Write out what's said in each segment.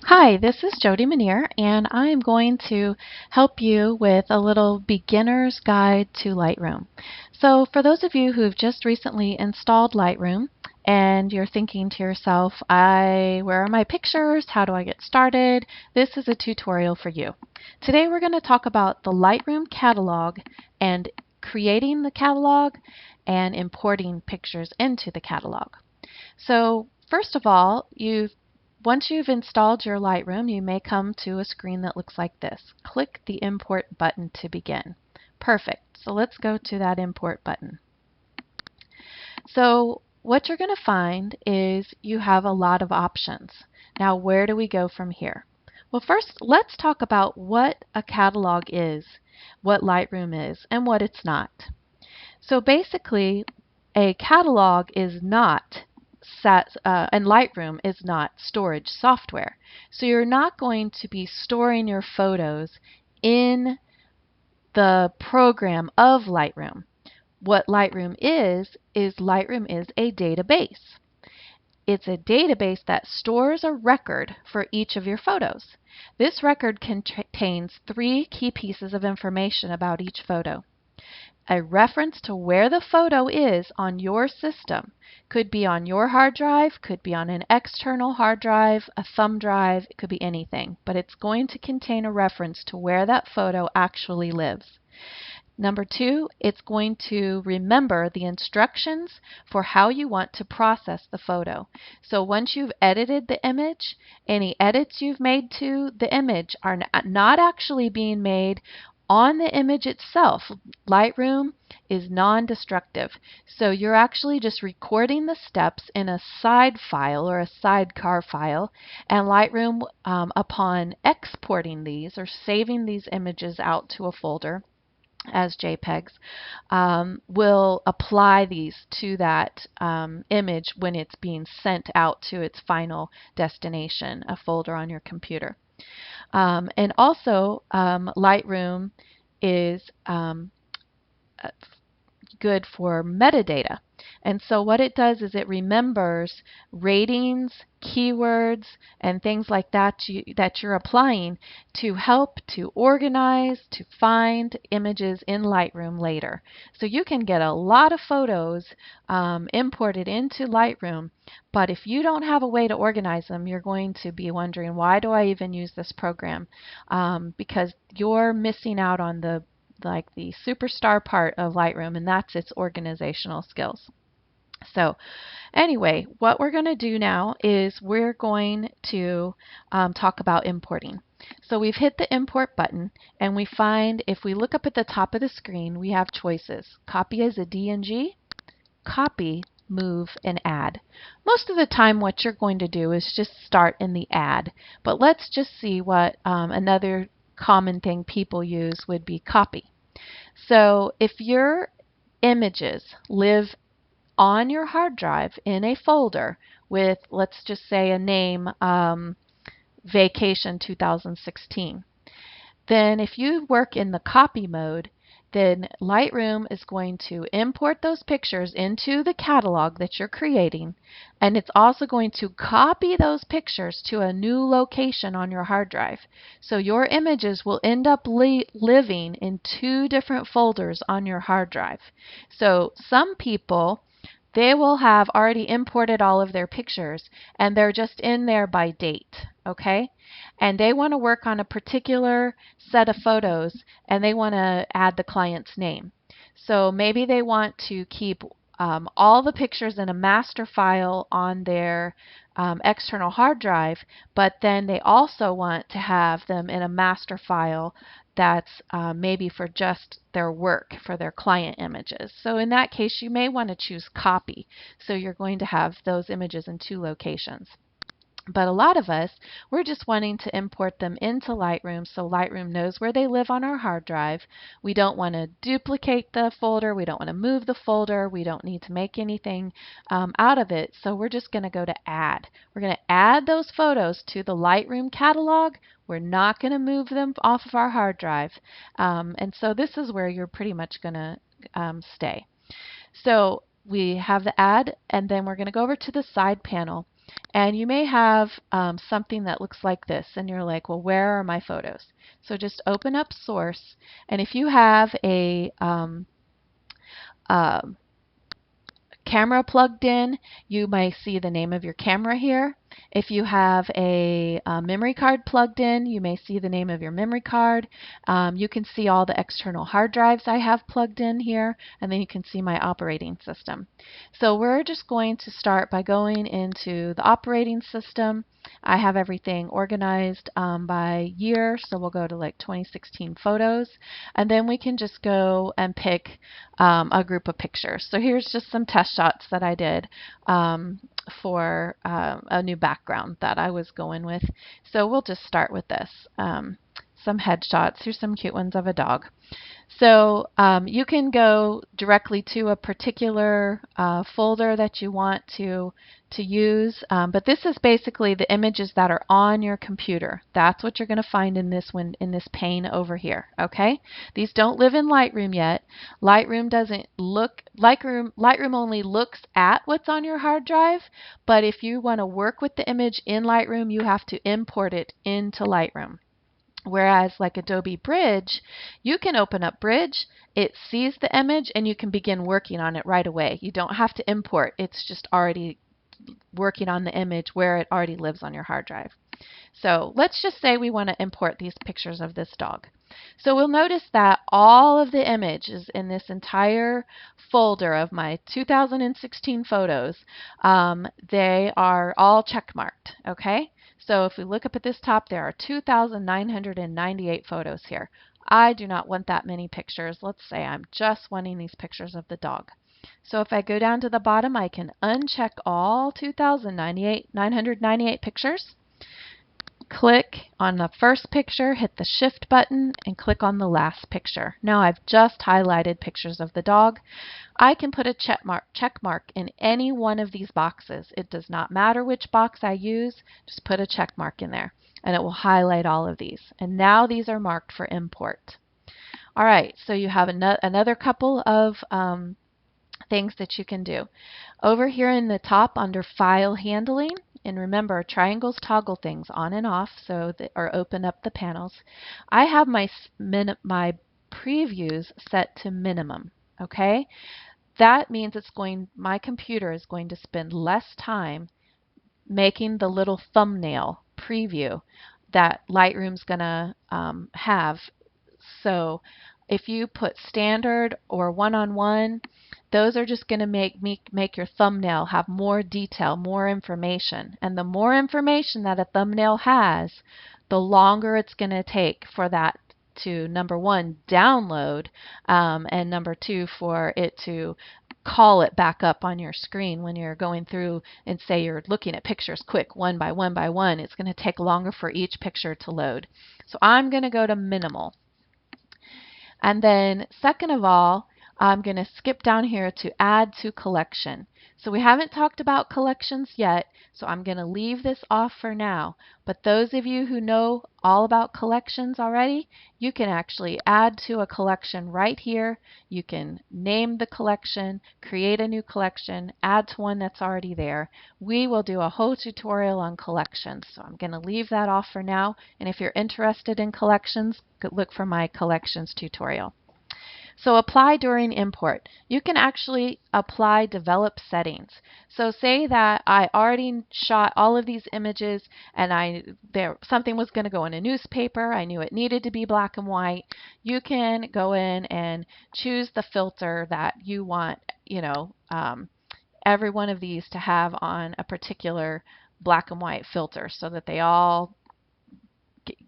Hi, this is Jody Manier, and I am going to help you with a little beginner's guide to Lightroom. So for those of you who've just recently installed Lightroom and you're thinking to yourself, where are my pictures? How do I get started? This is a tutorial for you. Today we're going to talk about the Lightroom Catalog and creating the catalog and importing pictures into the catalog. So first of all, once you've installed your Lightroom, you may come to a screen that looks like this. Click the Import button to begin. Perfect. So let's go to that Import button. So what you're going to find is you have a lot of options. Now, where do we go from here? Well, first, let's talk about what a catalog is, what Lightroom is, and what it's not. So basically, a catalog is not and Lightroom is not storage software. So you're not going to be storing your photos in the program of Lightroom. What Lightroom is Lightroom is a database. It's a database that stores a record for each of your photos. This record contains three key pieces of information about each photo. A reference to where the photo is on your system. Could be on your hard drive, could be on an external hard drive, a thumb drive, it could be anything, but it's going to contain a reference to where that photo actually lives. Number two, it's going to remember the instructions for how you want to process the photo. So once you've edited the image, any edits you've made to the image are not actually being made on the image itself. Lightroom is non-destructive. So you're actually just recording the steps in a side file or a sidecar file, and Lightroom, upon exporting these or saving these images out to a folder as JPEGs, will apply these to that image when it's being sent out to its final destination, a folder on your computer. And also, Lightroom is good for metadata. And so what it does is it remembers ratings, keywords, and things like that that you're applying to help to organize, to find images in Lightroom later. So you can get a lot of photos imported into Lightroom, but if you don't have a way to organize them, you're going to be wondering, why do I even use this program? Because you're missing out on the superstar part of Lightroom, and that's its organizational skills. So anyway, what we're going to do now is we're going to talk about importing. So we've hit the import button, and we find, if we look up at the top of the screen, we have choices. Copy as a DNG, copy, move, and add. Most of the time what you're going to do is just start in the add, but let's just see what another common thing people use would be copy. So if your images live on your hard drive in a folder with, let's just say, a name, Vacation 2016, then if you work in the copy mode, then Lightroom is going to import those pictures into the catalog that you're creating, and it's also going to copy those pictures to a new location on your hard drive. So your images will end up living in two different folders on your hard drive. So some people, they will have already imported all of their pictures and they're just in there by date, okay? And they want to work on a particular set of photos and they want to add the client's name. So maybe they want to keep all the pictures in a master file on their external hard drive, but then they also want to have them in a master file that's maybe for just their work, for their client images. So in that case, you may want to choose copy. So you're going to have those images in two locations. But a lot of us, we're just wanting to import them into Lightroom so Lightroom knows where they live on our hard drive. We don't want to duplicate the folder. We don't want to move the folder. We don't need to make anything out of it. So we're just going to go to Add. We're going to add those photos to the Lightroom catalog. We're not going to move them off of our hard drive. And so this is where you're pretty much going to stay. So we have the add, and then we're going to go over to the side panel. and you may have something that looks like this, and you're like, well, where are my photos? So just open up Source, and if you have a uh, camera plugged in, you may see the name of your camera here. If you have a memory card plugged in, you may see the name of your memory card. You can see all the external hard drives I have plugged in here, and then you can see my operating system. So we're just going to start by going into the operating system. I have everything organized by year, so we'll go to like 2016 photos, and then we can just go and pick a group of pictures. So here's just some test shots that I did for a new background that I was going with. So we'll just start with this. Some headshots. Here's some cute ones of a dog. So you can go directly to a particular folder that you want to use, but this is basically the images that are on your computer. That's what you're going to find in this one, in this pane over here. Okay, these don't live in Lightroom yet. Lightroom doesn't look Lightroom only looks at what's on your hard drive, but if you want to work with the image in Lightroom, you have to import it into Lightroom. Whereas like Adobe Bridge, you can open up Bridge, it sees the image, and you can begin working on it right away. You don't have to import. It's just already working on the image where it already lives on your hard drive. So let's just say we want to import these pictures of this dog. So we'll notice that all of the images in this entire folder of my 2016 photos, they are all checkmarked, okay? So if we look up at this top, there are 2,998 photos here. I do not want that many pictures. Let's say I'm just wanting these pictures of the dog. So if I go down to the bottom, I can uncheck all 2,998 pictures. Click on the first picture, hit the Shift button, and click on the last picture. Now I've just highlighted pictures of the dog. I can put a check mark in any one of these boxes. It does not matter which box I use, just put a check mark in there, and it will highlight all of these. And now these are marked for import. All right, so you have another couple of things that you can do. Over here in the top under File Handling, and remember, triangles toggle things on and off, or open up the panels. I have my previews set to minimum. Okay, that means my computer is going to spend less time making the little thumbnail preview that Lightroom's going to have. So if you put standard or one-on-one, those are just going to make your thumbnail have more detail, more information. And the more information that a thumbnail has, the longer it's going to take for that to, number one, download, and number two, for it to call it back up on your screen when you're going through and say you're looking at pictures quick, one by one by one. It's going to take longer for each picture to load. So I'm going to go to minimal. And then second of all, I'm going to skip down here to add to collection. So we haven't talked about collections yet, so I'm going to leave this off for now. But those of you who know all about collections already, you can actually add to a collection right here. You can name the collection, create a new collection, add to one that's already there. We will do a whole tutorial on collections, so I'm going to leave that off for now. And if you're interested in collections, look for my collections tutorial. So apply during import. You can actually apply develop settings. So say that I already shot all of these images and something was going to go in a newspaper. I knew it needed to be black and white. You can go in and choose the filter that you want, every one of these to have on a particular black and white filter so that they all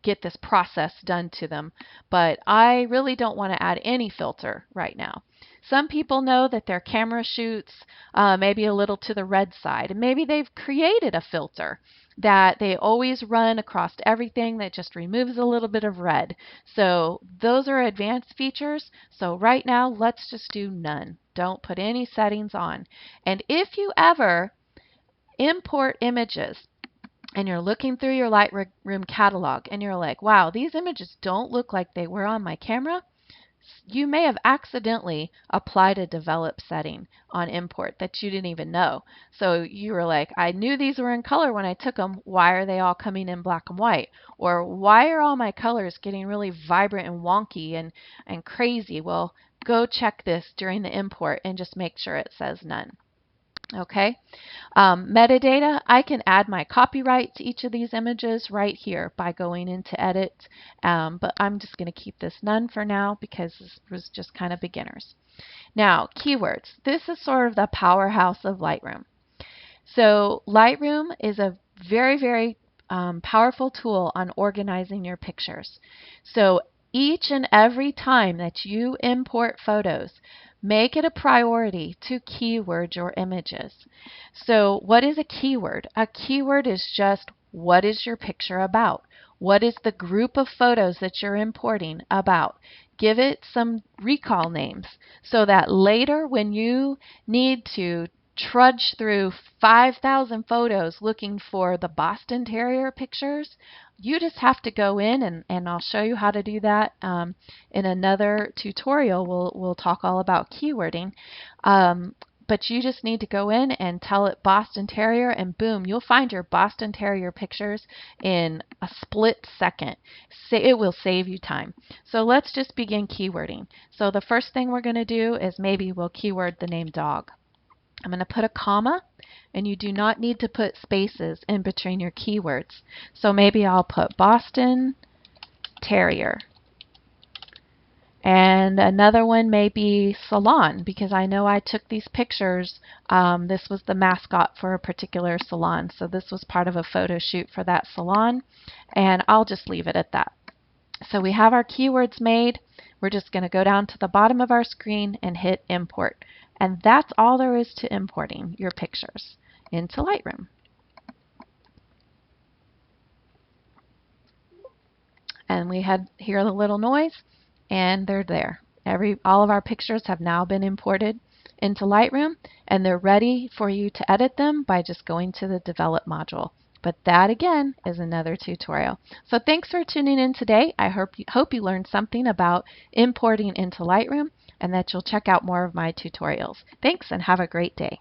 get this process done to them, but I really don't want to add any filter right now. Some people know that their camera shoots maybe a little to the red side, and maybe they've created a filter that they always run across everything that just removes a little bit of red. So those are advanced features. So right now, let's just do none. Don't put any settings on. And if you ever import images, and you're looking through your Lightroom catalog and you're like, wow, these images don't look like they were on my camera, you may have accidentally applied a develop setting on import that you didn't even know. So you were like, I knew these were in color when I took them. Why are they all coming in black and white? Or why are all my colors getting really vibrant and wonky and crazy? Well, go check this during the import and just make sure it says none. Okay. Metadata, I can add my copyright to each of these images right here by going into edit, but I'm just going to keep this none for now because this was just kind of beginners. Now, keywords. This is sort of the powerhouse of Lightroom. So Lightroom is a very powerful tool on organizing your pictures. So each and every time that you import photos, make it a priority to keyword your images. So what is a keyword? A keyword is just, what is your picture about? What is the group of photos that you're importing about? Give it some recall names so that later when you need to trudge through 5,000 photos looking for the Boston Terrier pictures, you just have to go in, and I'll show you how to do that in another tutorial. We'll talk all about keywording. But you just need to go in and tell it Boston Terrier, and boom, you'll find your Boston Terrier pictures in a split second. It will save you time. So let's just begin keywording. So the first thing we're going to do is maybe we'll keyword the name dog. I'm going to put a comma, and you do not need to put spaces in between your keywords. So maybe I'll put Boston Terrier. And another one may be salon, because I know I took these pictures. This was the mascot for a particular salon. So this was part of a photo shoot for that salon. And I'll just leave it at that. So we have our keywords made. We're just going to go down to the bottom of our screen and hit import. And that's all there is to importing your pictures into Lightroom. And we hear the little noise, and they're there. All of our pictures have now been imported into Lightroom, and they're ready for you to edit them by just going to the Develop module. But that, again, is another tutorial. So thanks for tuning in today. I hope you learned something about importing into Lightroom, and that you'll check out more of my tutorials. Thanks, and have a great day.